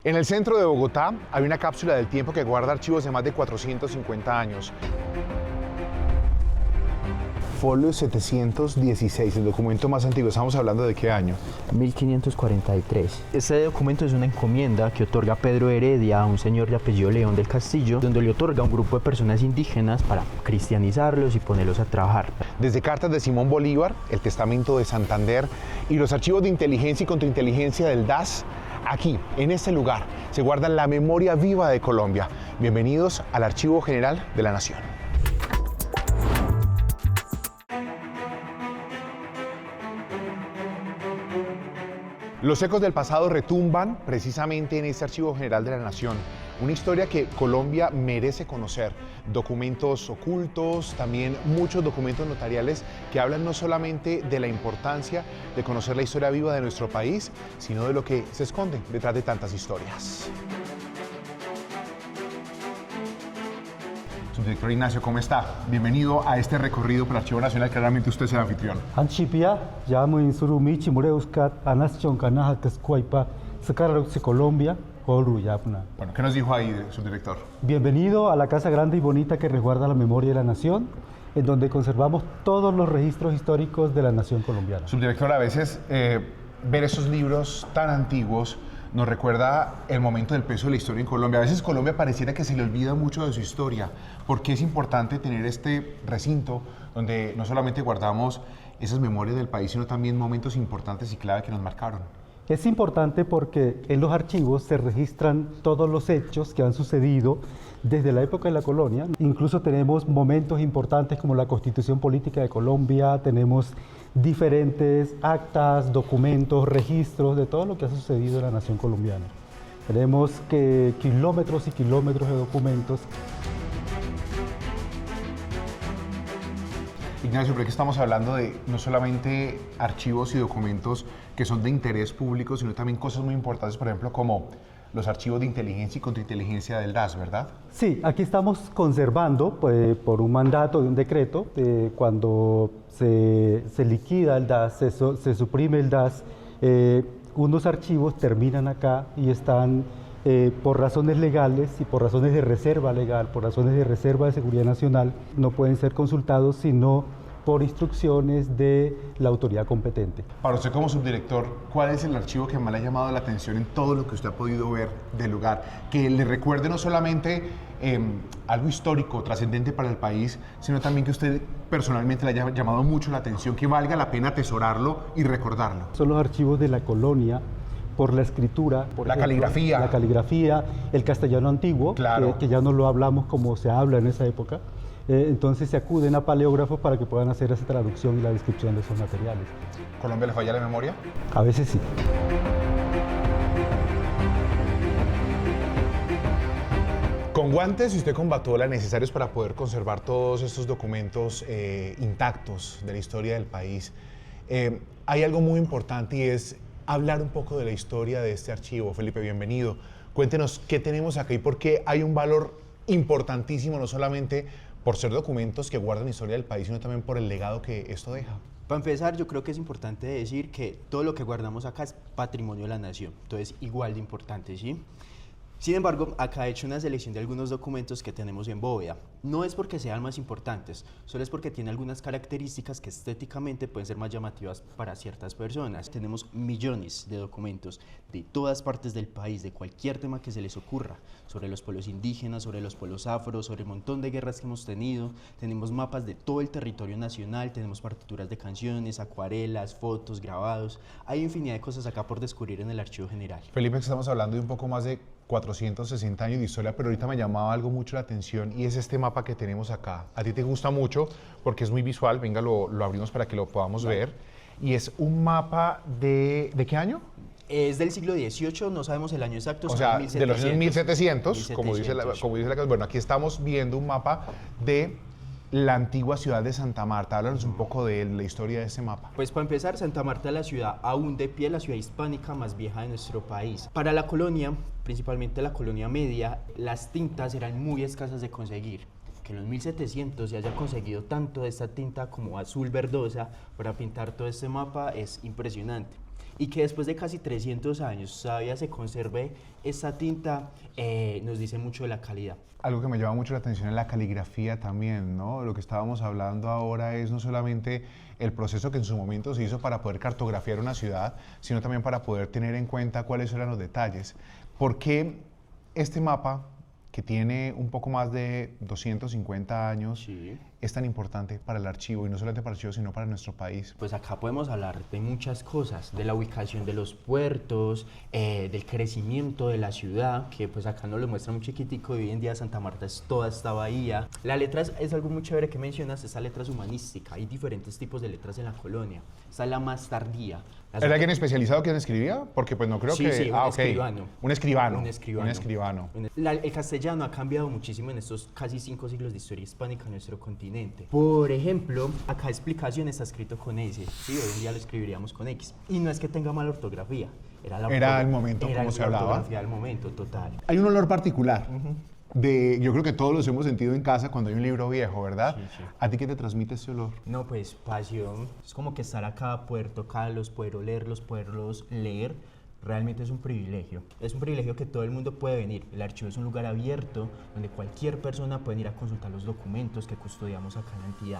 En el centro de Bogotá hay una cápsula del tiempo que guarda archivos de más de 450 años. Folio 716, el documento más antiguo. ¿Estamos hablando de qué año? 1543. Este documento es una encomienda que otorga Pedro Heredia a un señor de apellido León del Castillo, donde le otorga a un grupo de personas indígenas para cristianizarlos y ponerlos a trabajar. Desde cartas de Simón Bolívar, el testamento de Santander y los archivos de inteligencia y contrainteligencia del DAS, aquí, en este lugar, se guarda la memoria viva de Colombia. Bienvenidos al Archivo General de la Nación. Los ecos del pasado retumban precisamente en este Archivo General de la Nación. Una historia que Colombia merece conocer. Documentos ocultos, también muchos documentos notariales que hablan no solamente de la importancia de conocer la historia viva de nuestro país, sino de lo que se esconde detrás de tantas historias. Subdirector Ignacio, ¿cómo está? Bienvenido a este recorrido por el Archivo Nacional. Claramente usted es el anfitrión. Anchipia, llamo Surumi, Chimureuscat, Anastion Canaja, Cascuaipa, Sacarauxi, Colombia, Oru, Yapna. Bueno, ¿qué nos dijo ahí, subdirector? Bienvenido a la casa grande y bonita que resguarda la memoria de la nación, en donde conservamos todos los registros históricos de la nación colombiana. Subdirector, a veces ver esos libros tan antiguos nos recuerda el momento del peso de la historia en Colombia. A veces Colombia pareciera que se le olvida mucho de su historia, porque es importante tener este recinto donde no solamente guardamos esas memorias del país, sino también momentos importantes y clave que nos marcaron. Es importante porque en los archivos se registran todos los hechos que han sucedido desde la época de la colonia. Incluso tenemos momentos importantes como la Constitución Política de Colombia, tenemos diferentes actas, documentos, registros de todo lo que ha sucedido en la nación colombiana. Tenemos kilómetros y kilómetros de documentos. Ignacio, pero aquí estamos hablando de no solamente archivos y documentos que son de interés público, sino también cosas muy importantes, por ejemplo, como los archivos de inteligencia y contrainteligencia del DAS, ¿verdad? Sí, aquí estamos conservando, pues, por un mandato de un decreto, cuando se liquida el DAS, se suprime el DAS, unos archivos terminan acá y están por razones legales y por razones de reserva legal, por razones de reserva de seguridad nacional, no pueden ser consultados sino por instrucciones de la autoridad competente. Para usted como subdirector, ¿cuál es el archivo que más le ha llamado la atención en todo lo que usted ha podido ver del lugar? Que le recuerde no solamente algo histórico, trascendente para el país, sino también que usted personalmente le haya llamado mucho la atención, que valga la pena atesorarlo y recordarlo. Son los archivos de la colonia, por la escritura, por la ejemplo, caligrafía. La caligrafía, el castellano antiguo, claro, que ya no lo hablamos como se habla en esa época. Entonces se acuden a paleógrafos para que puedan hacer esa traducción y la descripción de esos materiales. ¿Colombia le falla la memoria? A veces sí. Con guantes y usted con batola necesarios para poder conservar todos estos documentos intactos de la historia del país. Hay algo muy importante y es hablar un poco de la historia de este archivo. Felipe, bienvenido. Cuéntenos qué tenemos acá y por qué hay un valor importantísimo, no solamente por ser documentos que guardan la historia del país, sino también por el legado que esto deja. Para empezar, yo creo que es importante decir que todo lo que guardamos acá es patrimonio de la nación, entonces igual de importante, ¿sí? Sin embargo, acá he hecho una selección de algunos documentos que tenemos en bóveda. No es porque sean más importantes, solo es porque tienen algunas características que estéticamente pueden ser más llamativas para ciertas personas. Tenemos millones de documentos de todas partes del país, de cualquier tema que se les ocurra, sobre los pueblos indígenas, sobre los pueblos afro, sobre el montón de guerras que hemos tenido. Tenemos mapas de todo el territorio nacional, tenemos partituras de canciones, acuarelas, fotos, grabados. Hay infinidad de cosas acá por descubrir en el Archivo General. Felipe, estamos hablando de un poco más de 460 años de historia, pero ahorita me llamaba algo mucho la atención y es este mapa que tenemos acá. A ti te gusta mucho porque es muy visual, venga, lo abrimos para que lo podamos ver. Y es un mapa ¿de qué año? Es del siglo XVIII, no sabemos el año exacto. O sea, 1700, de los años 1700, 1700. como dice la. Bueno, aquí estamos viendo un mapa de la antigua ciudad de Santa Marta. Háblanos un poco de la historia de ese mapa. Pues para empezar, Santa Marta es la ciudad aún de pie, la ciudad hispánica más vieja de nuestro país. Para la colonia, principalmente la colonia media, las tintas eran muy escasas de conseguir. Que en los 1700 se haya conseguido tanto de esta tinta como azul verdosa para pintar todo este mapa es impresionante. Y que después de casi 300 años todavía se conserve esta tinta, nos dice mucho de la calidad. Algo que me llama mucho la atención es la caligrafía también, ¿no? Lo que estábamos hablando ahora es no solamente el proceso que en su momento se hizo para poder cartografiar una ciudad, sino también para poder tener en cuenta cuáles eran los detalles. ¿Por qué este mapa, que tiene un poco más de 250 años, Sí. es tan importante para el archivo, y no solamente para el archivo, sino para nuestro país? Pues acá podemos hablar de muchas cosas, de la ubicación de los puertos, del crecimiento de la ciudad, que pues acá nos lo muestra muy chiquitico, y hoy en día Santa Marta es toda esta bahía. La letra es algo muy chévere que mencionas, esa letra es humanística, hay diferentes tipos de letras en la colonia, esta es la más tardía. ¿Era alguien especializado quien escribía? Porque pues no creo Sí, que... sí, un escribano. Un escribano. Un escribano. Un escribano. El castellano ha cambiado muchísimo en estos casi 5 siglos de historia hispánica en nuestro continente. Por ejemplo, acá explicación está escrito con S, ¿sí? Hoy en día lo escribiríamos con X. Y no es que tenga mala ortografía, Era el momento como se hablaba. La ortografía del momento, total. Hay un olor particular. Yo creo que todos los hemos sentido en casa cuando hay un libro viejo, ¿verdad? Sí, sí. ¿A ti qué te transmite ese olor? No, pues pasión. Es como que estar acá, poder tocarlos, poder olerlos, poderlos leer. Realmente es un privilegio. Es un privilegio que todo el mundo puede venir. El archivo es un lugar abierto donde cualquier persona puede ir a consultar los documentos que custodiamos acá en la entidad.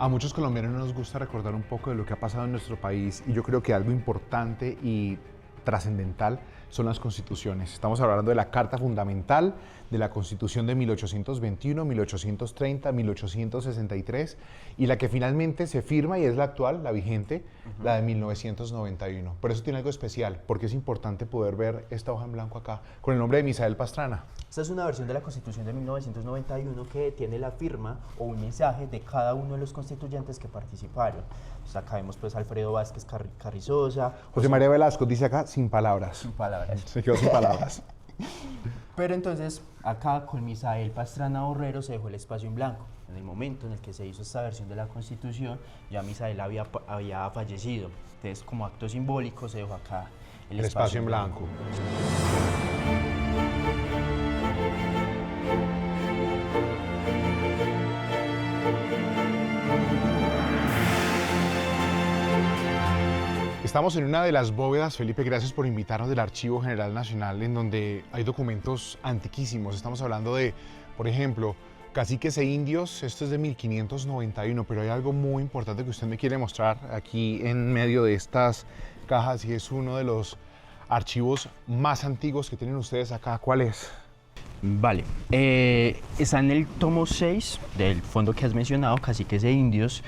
A muchos colombianos nos gusta recordar un poco de lo que ha pasado en nuestro país, y yo creo que algo importante y trascendental son las constituciones. Estamos hablando de la Carta Fundamental, de la Constitución de 1821, 1830, 1863, y la que finalmente se firma y es la actual, la vigente, la de 1991. Por eso tiene algo especial, porque es importante poder ver esta hoja en blanco acá, con el nombre de Misael Pastrana. Esta es una versión de la Constitución de 1991 que tiene la firma o un mensaje de cada uno de los constituyentes que participaron. Pues acá vemos pues Alfredo Vázquez Carrizosa. José María Velasco dice acá, sin palabras. Sin palabras. Se quedó sin palabras. Pero entonces, acá con Misael Pastrana Borrero se dejó el espacio en blanco. En el momento en el que se hizo esta versión de la Constitución, ya Misael había fallecido. Entonces, como acto simbólico, se dejó acá El espacio en blanco. Estamos en una de las bóvedas, Felipe, gracias por invitarnos, del Archivo General Nacional, en donde hay documentos antiquísimos. Estamos hablando de, por ejemplo, caciques e indios, esto es de 1591, pero hay algo muy importante que usted me quiere mostrar aquí en medio de estas cajas, y es uno de los archivos más antiguos que tienen ustedes acá. ¿Cuál es? Vale, está en el tomo 6 del fondo que has mencionado, Caciques e Indios.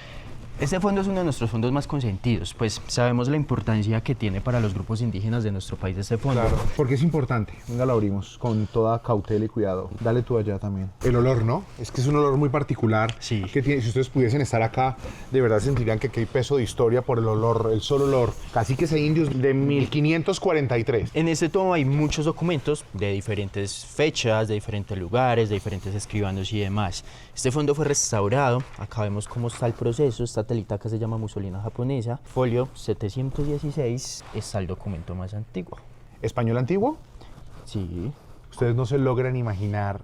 Este fondo es uno de nuestros fondos más consentidos, pues sabemos la importancia que tiene para los grupos indígenas de nuestro país este fondo. Claro, porque es importante. Venga, lo abrimos con toda cautela y cuidado. Dale tú allá también. El olor, ¿no? Es que es un olor muy particular. Sí. Que tiene, si ustedes pudiesen estar acá, de verdad sentirían que aquí hay peso de historia por el olor, el solo olor. Caciques e Indios de 1543. En este tomo hay muchos documentos de diferentes fechas, de diferentes lugares, de diferentes escribanos y demás. Este fondo fue restaurado, acá vemos cómo está el proceso, esta telita que se llama muselina japonesa, folio 716, está el documento más antiguo. ¿Español antiguo? Sí. Ustedes no se logran imaginar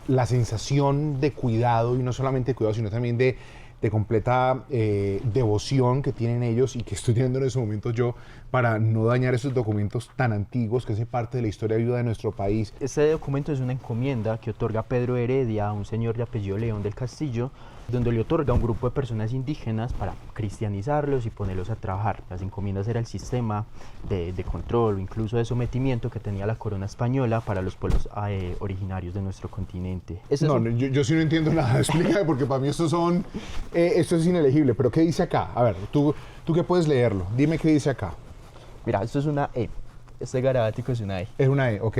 la sensación de cuidado, y no solamente de cuidado, sino también de completa devoción que tienen ellos, y que estoy teniendo en ese momento yo, para no dañar esos documentos tan antiguos que hacen parte de la historia viva de nuestro país. Este documento es una encomienda que otorga Pedro Heredia a un señor de apellido León del Castillo, donde le otorga a un grupo de personas indígenas para cristianizarlos y ponerlos a trabajar. Las encomiendas era el sistema de control o incluso de sometimiento que tenía la corona española para los pueblos originarios de nuestro continente. Yo sí no entiendo nada, explícame, porque para mí esto es inelegible. Pero ¿qué dice acá? A ver, tú que puedes leerlo, dime qué dice acá. Mira, esto es una E. Este garabato es una E. Es una E, ok.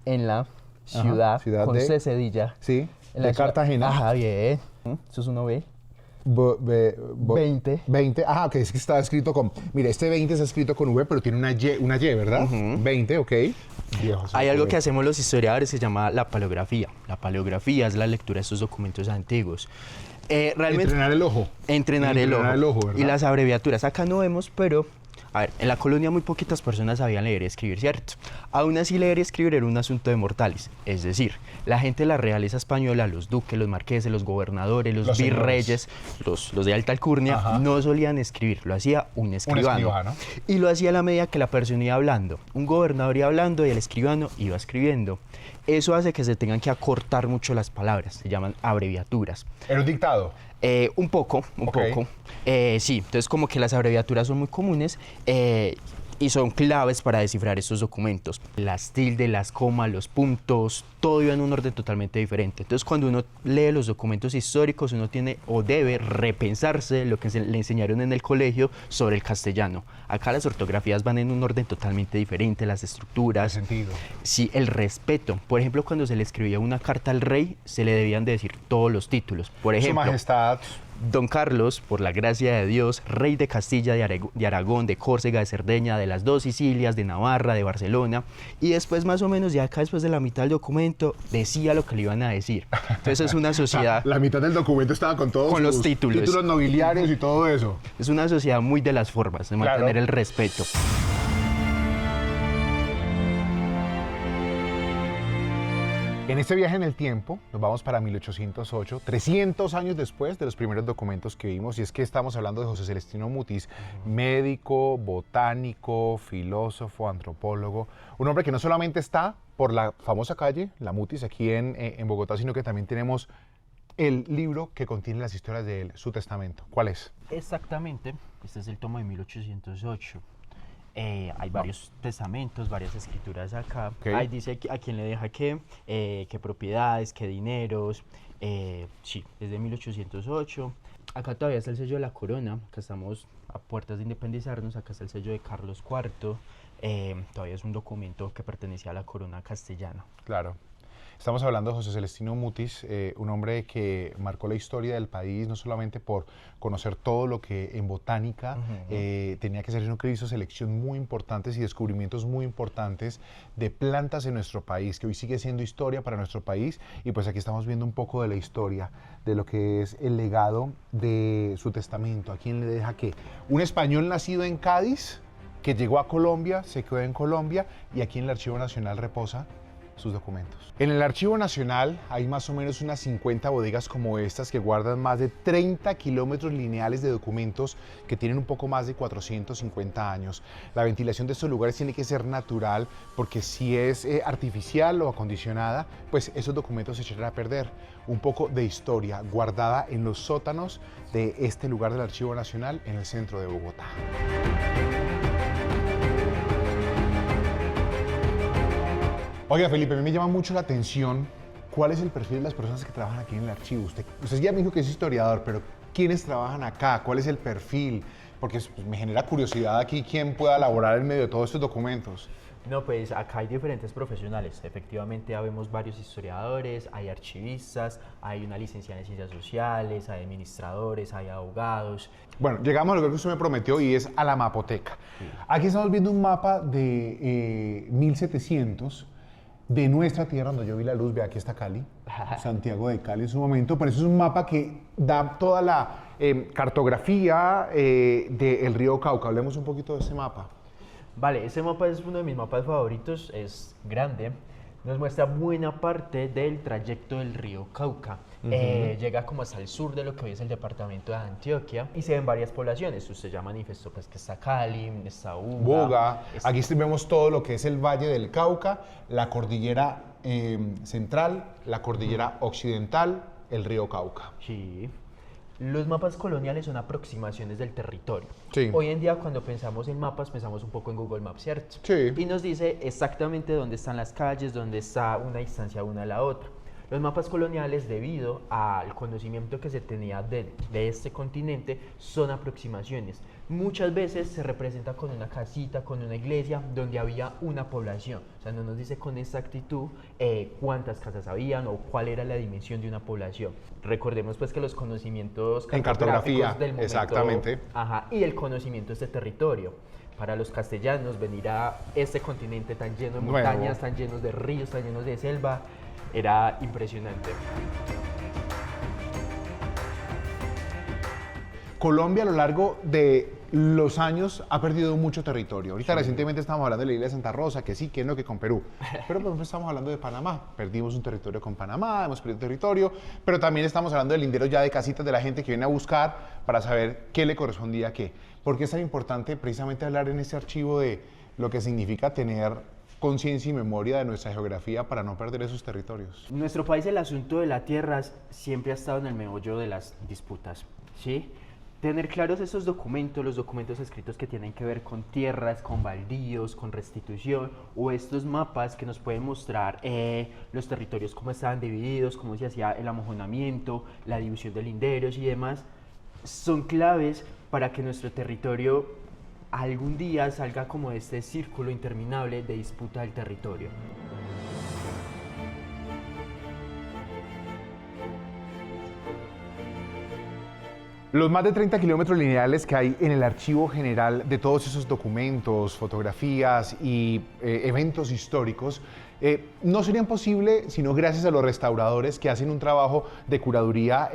En la ciudad con de... C cedilla. Sí, En de Cartagena. Ajá, bien. Esto es uno B. 20. 20, ajá, ok, es que está escrito con... Mire, este 20 está escrito con V, pero tiene una Y, ¿verdad? 20, ok. Hay algo que hacemos los historiadores que se llama la paleografía. La paleografía es la lectura de estos documentos antiguos. Realmente, entrenar el ojo. Entrenar el ojo. ¿verdad? Y las abreviaturas. Acá no vemos, pero A ver, en la colonia muy poquitas personas sabían leer y escribir, ¿cierto? Aún así, leer y escribir era un asunto de mortales. Es decir, la gente de la realeza española, los duques, los marqueses, los gobernadores, los virreyes, los de alta alcurnia, Ajá. no solían escribir, lo hacía un escribano. Y lo hacía a la medida que la persona iba hablando. Un gobernador iba hablando y el escribano iba escribiendo. Eso hace que se tengan que acortar mucho las palabras, se llaman abreviaturas. ¿Era un dictado? Un poco. Sí, entonces como que las abreviaturas son muy comunes y son claves para descifrar estos documentos. Las tildes, las comas, los puntos, todo iba en un orden totalmente diferente. Entonces cuando uno lee los documentos históricos, uno tiene o debe repensarse lo que le enseñaron en el colegio sobre el castellano. Acá las ortografías van en un orden totalmente diferente, las estructuras. ¿Qué sentido? Sí, el respeto. Por ejemplo, cuando se le escribía una carta al rey, se le debían de decir todos los títulos. Por ejemplo, Su Majestad. Don Carlos, por la gracia de Dios, rey de Castilla, de Aragón, de Córcega, de Cerdeña, de las dos Sicilias, de Navarra, de Barcelona. Y después, más o menos, ya acá después de la mitad del documento, decía lo que le iban a decir. Entonces es una sociedad... La mitad del documento estaba con todos Con los sus títulos. títulos nobiliarios y todo eso. Es una sociedad muy de las formas, de Claro. mantener el respeto. En este viaje en el tiempo, nos vamos para 1808, 300 años después de los primeros documentos que vimos, y es que estamos hablando de José Celestino Mutis, médico, botánico, filósofo, antropólogo, un hombre que no solamente está por la famosa calle, la Mutis, aquí en Bogotá, sino que también tenemos el libro que contiene las historias de él, su testamento. ¿Cuál es? Exactamente, este es el tomo de 1808. Hay varios testamentos, varias escrituras acá. Ok. Ahí dice a quién le deja qué propiedades, qué dineros. Sí, es de 1808. Acá todavía está el sello de la corona. Acá estamos a puertas de independizarnos. Acá está el sello de Carlos IV. Todavía es un documento que pertenecía a la corona castellana. Claro. Estamos hablando de José Celestino Mutis, un hombre que marcó la historia del país, no solamente por conocer todo lo que en botánica tenía que hacer, sino que hizo selección muy importantes y descubrimientos muy importantes de plantas en nuestro país, que hoy sigue siendo historia para nuestro país. Y pues aquí estamos viendo un poco de la historia, de lo que es el legado de su testamento. ¿A quién le deja qué? Un español nacido en Cádiz, que llegó a Colombia, se quedó en Colombia, y aquí en el Archivo Nacional reposa sus documentos. En el Archivo Nacional hay más o menos unas 50 bodegas como estas que guardan más de 30 kilómetros lineales de documentos que tienen un poco más de 450 años. La ventilación de estos lugares tiene que ser natural, porque si es artificial o acondicionada, pues esos documentos se echarán a perder. Un poco de historia guardada en los sótanos de este lugar del Archivo Nacional en el centro de Bogotá. Oiga, Felipe, a mí me llama mucho la atención cuál es el perfil de las personas que trabajan aquí en el archivo. Usted ya me dijo que es historiador, pero ¿quiénes trabajan acá? ¿Cuál es el perfil? Porque pues, me genera curiosidad aquí quién pueda laborar en medio de todos estos documentos. No, pues acá hay diferentes profesionales. Efectivamente, habemos varios historiadores, hay archivistas, hay una licenciada en ciencias sociales, hay administradores, hay abogados. Bueno, llegamos a lo que usted me prometió y es a la mapoteca. Sí. Aquí estamos viendo un mapa de 1700 de nuestra tierra, donde yo vi la luz. Vea, aquí está Cali, Santiago de Cali en su momento, pero eso es un mapa que da toda la cartografía del río Cauca. Hablemos un poquito de ese mapa. Vale, ese mapa es uno de mis mapas favoritos, es grande, nos muestra buena parte del trayecto del río Cauca. Llega como hasta el sur de lo que hoy es el departamento de Antioquia y se ven varias poblaciones. Usted ya manifestó pues que está Cali, está Boga. Aquí vemos todo lo que es el Valle del Cauca, la cordillera central, la cordillera occidental, el río Cauca. Sí. Los mapas coloniales son aproximaciones del territorio. Sí. Hoy en día cuando pensamos en mapas, pensamos un poco en Google Maps, ¿cierto? Sí. Y nos dice exactamente dónde están las calles, dónde está una distancia una de la otra. Los mapas coloniales, debido al conocimiento que se tenía de este continente, son aproximaciones. Muchas veces se representa con una casita, con una iglesia, donde había una población. O sea, no nos dice con exactitud cuántas casas habían o cuál era la dimensión de una población. Recordemos pues que los conocimientos en cartografía, del momento, exactamente. Y el conocimiento de este territorio. Para los castellanos, venir a este continente tan lleno de montañas, tan llenos de ríos, tan llenos de selva, era impresionante. Colombia, a lo largo de los años ha perdido mucho territorio. Ahorita recientemente estamos hablando de la isla de Santa Rosa, que sí, que no, que con Perú. Pero por ejemplo estamos hablando de Panamá. Perdimos un territorio con Panamá, hemos perdido territorio, pero también estamos hablando de linderos ya de casitas de la gente que viene a buscar para saber qué le correspondía a qué. ¿Por qué es tan importante precisamente hablar en este archivo de lo que significa tener conciencia y memoria de nuestra geografía para no perder esos territorios? En nuestro país el asunto de la tierra siempre ha estado en el meollo de las disputas, ¿sí? Tener claros esos documentos, los documentos escritos que tienen que ver con tierras, con baldíos, con restitución, o estos mapas que nos pueden mostrar los territorios, cómo estaban divididos, cómo se hacía el amojonamiento, la división de linderos y demás, son claves para que nuestro territorio algún día salga como de este círculo interminable de disputa del territorio. Los más de 30 kilómetros lineales que hay en el archivo general de todos esos documentos, fotografías y eventos históricos no serían posibles sino gracias a los restauradores que hacen un trabajo de curaduría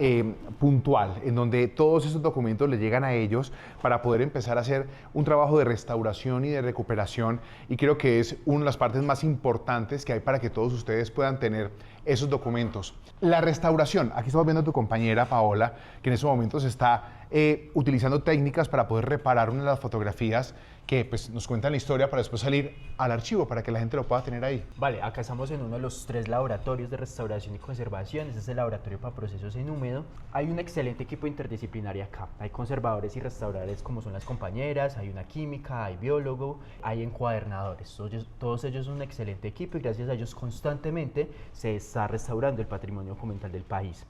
puntual, en donde todos esos documentos les llegan a ellos para poder empezar a hacer un trabajo de restauración y de recuperación, y creo que es una de las partes más importantes que hay para que todos ustedes puedan tener esos documentos. La restauración, aquí estamos viendo a tu compañera Paola, que en estos momentos está utilizando técnicas para poder reparar una de las fotografías que pues, nos cuentan la historia para después salir al archivo, para que la gente lo pueda tener ahí. Vale, acá estamos en uno de los 3 laboratorios de restauración y conservación. Este es el laboratorio para procesos en húmedo. Hay un excelente equipo interdisciplinario acá. Hay conservadores y restauradores como son las compañeras, hay una química, hay biólogo, hay encuadernadores. Todos ellos son un excelente equipo y gracias a ellos constantemente se está restaurando el patrimonio documental del país.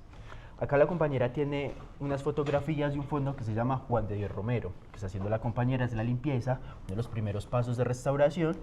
Acá la compañera tiene unas fotografías de un fondo que se llama Juan de Dios Romero, que está haciendo la compañera es la limpieza, uno de los primeros pasos de restauración,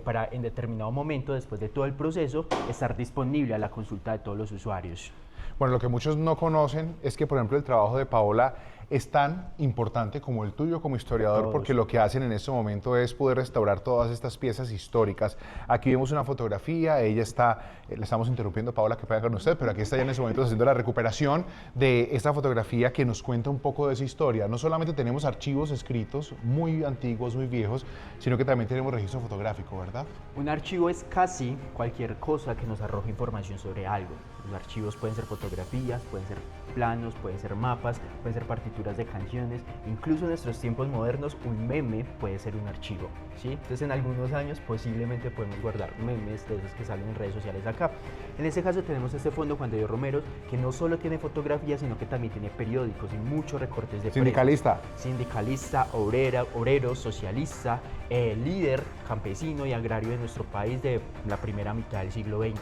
para en determinado momento, después de todo el proceso, estar disponible a la consulta de todos los usuarios. Bueno, lo que muchos no conocen es que, por ejemplo, el trabajo de Paola es tan importante como el tuyo como historiador, porque lo que hacen en este momento es poder restaurar todas estas piezas históricas. Aquí vemos una fotografía, ella está, le estamos interrumpiendo, Paola, que pueda con usted, pero aquí está ya en este momento haciendo la recuperación de esta fotografía que nos cuenta un poco de esa historia. No solamente tenemos archivos escritos muy antiguos, muy viejos, sino que también tenemos registro fotográfico, ¿verdad? Un archivo es casi cualquier cosa que nos arroje información sobre algo. Los archivos pueden ser fotografías, pueden ser planos, pueden ser mapas, pueden ser partituras de canciones, incluso en nuestros tiempos modernos un meme puede ser un archivo, ¿sí? Entonces en algunos años posiblemente podemos guardar memes de esos que salen en redes sociales acá. En este caso tenemos este fondo Juan de Dios Romero, que no solo tiene fotografías, sino que también tiene periódicos y muchos recortes de Sindicalista. prensa. Sindicalista, obrero, socialista, líder campesino y agrario de nuestro país de la primera mitad del siglo XX.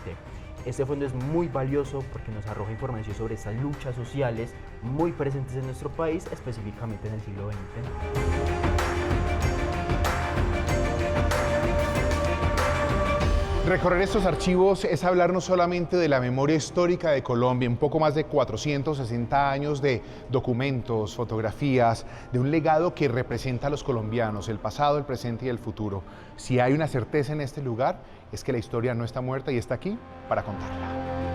Este fondo es muy valioso porque nos arroja información sobre estas luchas sociales muy presentes en nuestro país, específicamente en el siglo XX. Recorrer estos archivos es hablar no solamente de la memoria histórica de Colombia, un poco más de 460 años de documentos, fotografías, de un legado que representa a los colombianos, el pasado, el presente y el futuro. Si hay una certeza en este lugar, es que la historia no está muerta y está aquí para contarla.